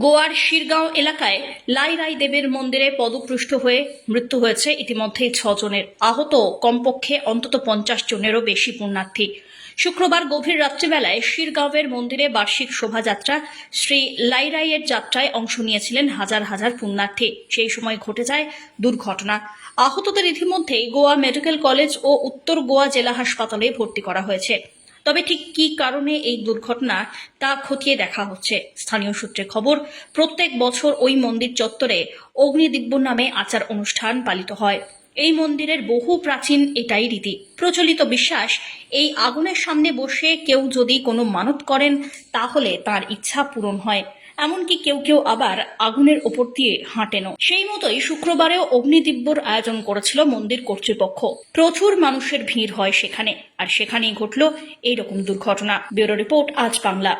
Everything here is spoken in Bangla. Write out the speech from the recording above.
গোয়ার শিরগাঁও এলাকায় লাই রাই দেবের মন্দিরে পদপৃষ্ঠ হয়ে মৃত্যু হয়েছে ইতিমধ্যেই 6 জনের। আহত কমপক্ষে অন্তত 50 জনেরও বেশি পুণ্যার্থী। শুক্রবার গভীর রাত্রিবেলায় শিরগাঁওয়ের মন্দিরে বার্ষিক শোভাযাত্রা শ্রী লাই রাইয়ের যাত্রায় অংশ নিয়েছিলেন হাজার হাজার পুণ্যার্থী। সেই সময় ঘটে যায় দুর্ঘটনা। আহতদের ইতিমধ্যেই গোয়া মেডিকেল কলেজ ও উত্তর গোয়া জেলা হাসপাতালে ভর্তি করা হয়েছে। তবে ঠিক কী কারণে এই দুর্ঘটনা তা খতিয়ে দেখা হচ্ছে। স্থানীয় সূত্রে খবর, প্রত্যেক বছর ওই মন্দির চত্বরে অগ্নিদিব্য নামে আচার অনুষ্ঠান পালিত হয়। এই মন্দিরের বহু প্রাচীন এটাই রীতি। প্রচলিত বিশ্বাস, এই আগুনের সামনে বসে কেউ যদি কোনো মানত করেন তাহলে তার ইচ্ছা পূরণ হয়। এমনকি কেউ কেউ আবার আগুনের ওপর দিয়ে হাঁটেনও। সেই মতোই শুক্রবারেও অগ্নিদিব্যর আয়োজন করেছিল মন্দির কর্তৃপক্ষ। প্রচুর মানুষের ভিড় হয় সেখানে, আর সেখানেই ঘটল এইরকম দুর্ঘটনা। ব্যুরো রিপোর্ট, আজ বাংলা।